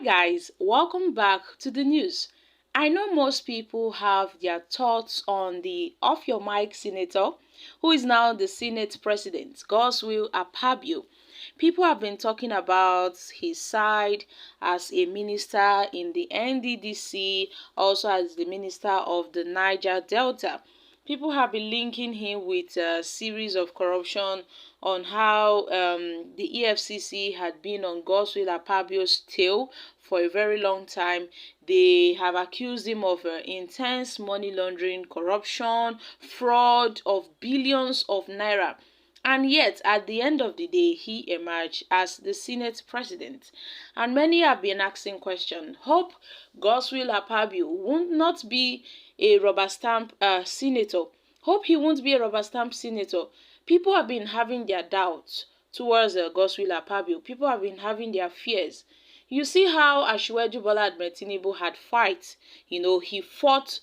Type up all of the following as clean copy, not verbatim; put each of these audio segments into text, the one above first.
guys, welcome back to the news. I know most people have their thoughts on the off your mic senator who is now the Senate president, Godswill Akpabio. People have been talking about his side as a minister in the NDDC, also as the minister of the Niger Delta. People have been linking him with a series of corruption on how the EFCC had been on Godswill Akpabio's tail for a very long time. They have accused him of intense money laundering, corruption, fraud of billions of naira. And yet, at the end of the day, he emerged as the Senate president. And many have been asking questions. Hope Godswill Akpabio will not be a rubber stamp senator. Hope he won't be a rubber stamp senator. People have been having their doubts towards Godswill Akpabio. People have been having their fears. You see how Asiwaju Bola Ahmed Tinubu had fight. He fought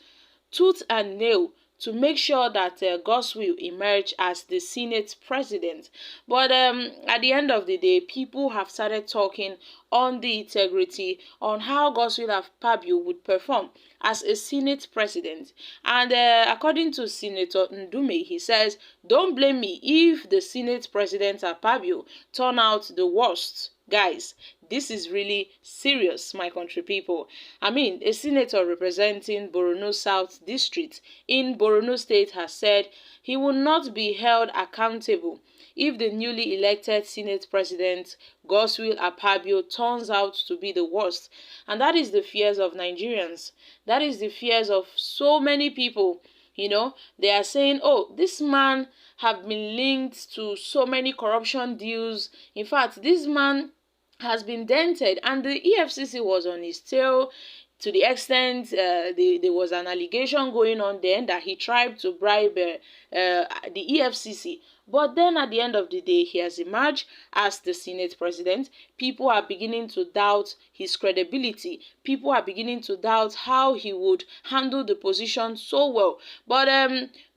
tooth and nail to make sure that Godswill emerge as the Senate president. But at the end of the day, people have started talking on the integrity, on how Godswill Akpabio would perform as a Senate president. And according to Senator Ndume, he says, don't blame me if the Senate president Akpabio turn out the worst. Guys, this is really serious, my country people. I mean, a senator representing Borno South District in Borno State has said he will not be held accountable if the newly elected Senate President Godswill Akpabio turns out to be the worst. And that is the fears of Nigerians. That is the fears of so many people. They are saying, oh, this man have been linked to so many corruption deals. In fact, this man has been dented, and the EFCC was on his tail to the extent there was an allegation going on then that he tried to bribe the EFCC. But then at the end of the day, he has emerged as the Senate president. People are beginning to doubt his credibility. People are beginning to doubt how he would handle the position so well. But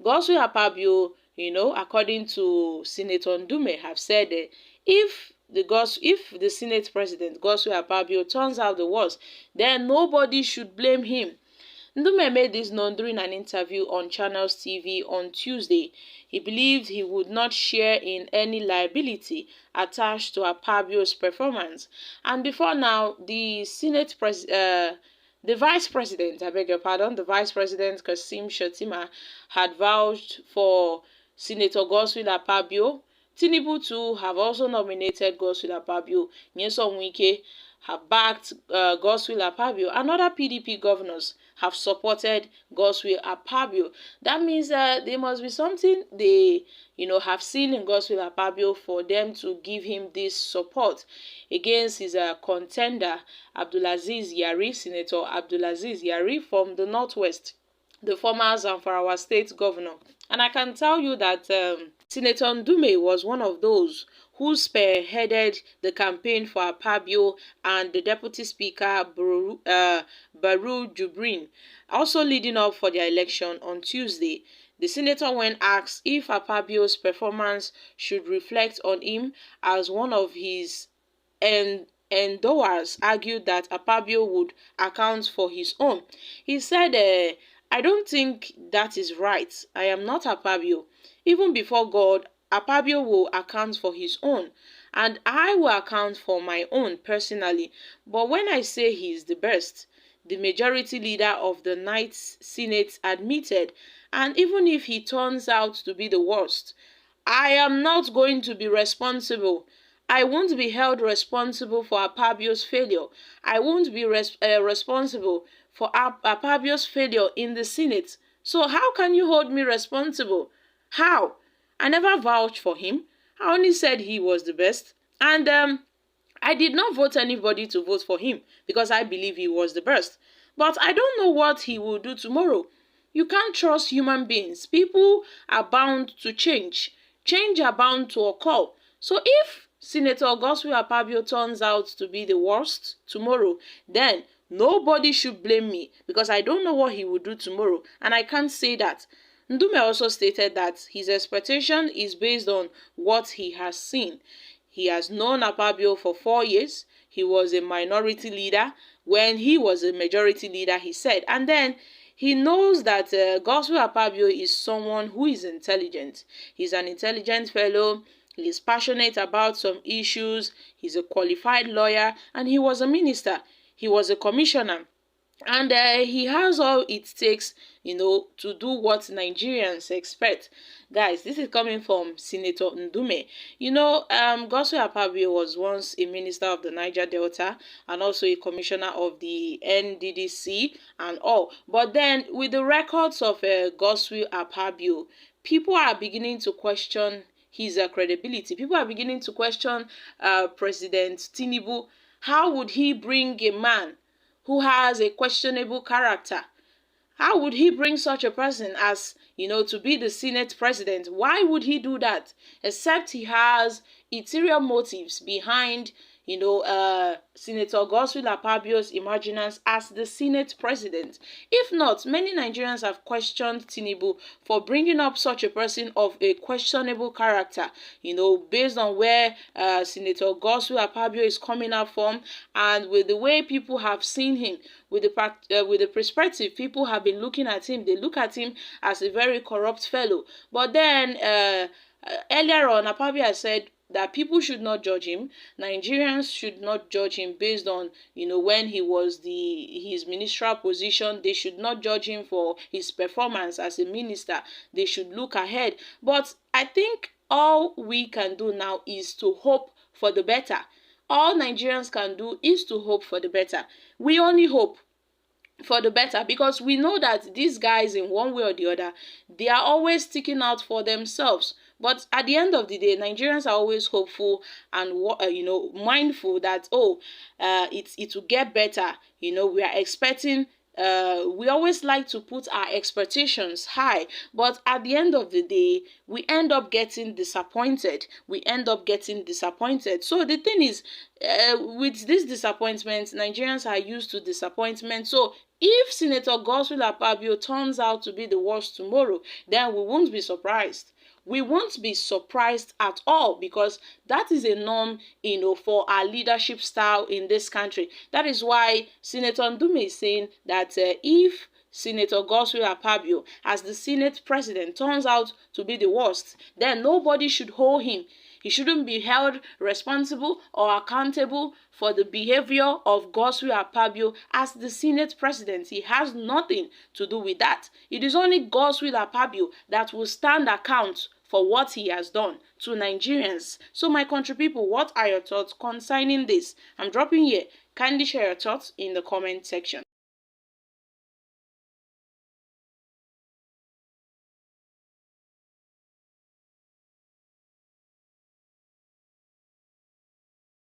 Godswill Akpabio, according to Senator Ndume, have said if the Senate president Godswill Akpabio turns out the worst, then nobody should blame him. Ndume made this known during an interview on Channels TV on Tuesday. He believed he would not share in any liability attached to Akpabio's performance. And before now, the Vice President, the Vice President Kasim Shettima had vouched for Senator Godswill Akpabio. TINUBU too have also nominated Godswill Akpabio. Nyesom Wike have backed Godswill Akpabio, and other PDP governors have supported Godswill Akpabio. That means there must be something they have seen in Godswill Akpabio for them to give him this support against his contender Abdulaziz Yari, Senator Abdulaziz Yari from the Northwest, the former Zamfara State governor. And I can tell you that Senator Ndume was one of those who spearheaded the campaign for Akpabio and the Deputy Speaker Baru Jubrin, also leading up for their election on Tuesday. The senator, when asked if Akpabio's performance should reflect on him as one of his endowers, argued that Akpabio would account for his own. He said, I don't think that is right. I am not Akpabio. Even before God, Akpabio will account for his own, and I will account for my own personally. But when I say he is the best, the majority leader of the Ninth Senate admitted, and even if he turns out to be the worst, I am not going to be responsible. I won't be held responsible for Akpabio's failure. I won't be responsible for Akpabio's failure in the Senate. So how can you hold me responsible? How? I never vouched for him. I only said he was the best. And I did not vote anybody to vote for him because I believe he was the best. But I don't know what he will do tomorrow. You can't trust human beings. People are bound to change. Change are bound to occur. So if Senator Godswill Akpabio turns out to be the worst tomorrow, then nobody should blame me because I don't know what he will do tomorrow, and I can't say that. Ndume also stated that his expectation is based on what he has seen. He has known Akpabio for 4 years. he was a minority leader when he was a majority leader, he said. And then he knows that Godswill Akpabio is someone who is intelligent. He's an intelligent fellow. He is passionate about some issues. He's a qualified lawyer, and he was a minister. He was a commissioner. And he has all it takes, to do what Nigerians expect. Guys, this is coming from Senator Ndume. Godswill Akpabio was once a minister of the Niger Delta and also a commissioner of the NDDC and all. But then, with the records of Godswill Akpabio, people are beginning to question his credibility. People are beginning to question President TINUBU. How would he bring a man who has a questionable character? How would he bring such a person as, to be the Senate president? Why would he do that? Except he has ulterior motives behind, Senator Godswill Akpabio's emergence as the Senate president. If not, many Nigerians have questioned TINUBU for bringing up such a person of a questionable character, based on where Senator Godswill Akpabio is coming up from, and with the way people have seen him, with the perspective people have been looking at him. They look at him as a very corrupt fellow. But then earlier on, Akpabio said that people should not judge him. Nigerians should not judge him based on, when he was his ministerial position. They should not judge him for his performance as a minister. They should look ahead. But I think all we can do now is to hope for the better. All Nigerians can do is to hope for the better. We only hope for the better, because we know that these guys, in one way or the other, they are always sticking out for themselves. But at the end of the day, Nigerians are always hopeful and mindful that it will get better. We are expecting. We always like to put our expectations high, but at the end of the day, we end up getting disappointed. So the thing is, with this disappointment, Nigerians are used to disappointment. So if Senator Godswill Akpabio turns out to be the worst tomorrow, then we won't be surprised. We won't be surprised at all, because that is a norm, for our leadership style in this country. That is why Senator Ndume is saying that if Senator Godswill Akpabio, as the Senate president, turns out to be the worst, then nobody should hold him. He shouldn't be held responsible or accountable for the behavior of Godswill Akpabio as the Senate president. He has nothing to do with that. It is only Godswill Akpabio that will stand account for what he has done to Nigerians. So my country people, what are your thoughts concerning this? I'm dropping here. Kindly share your thoughts in the comment section.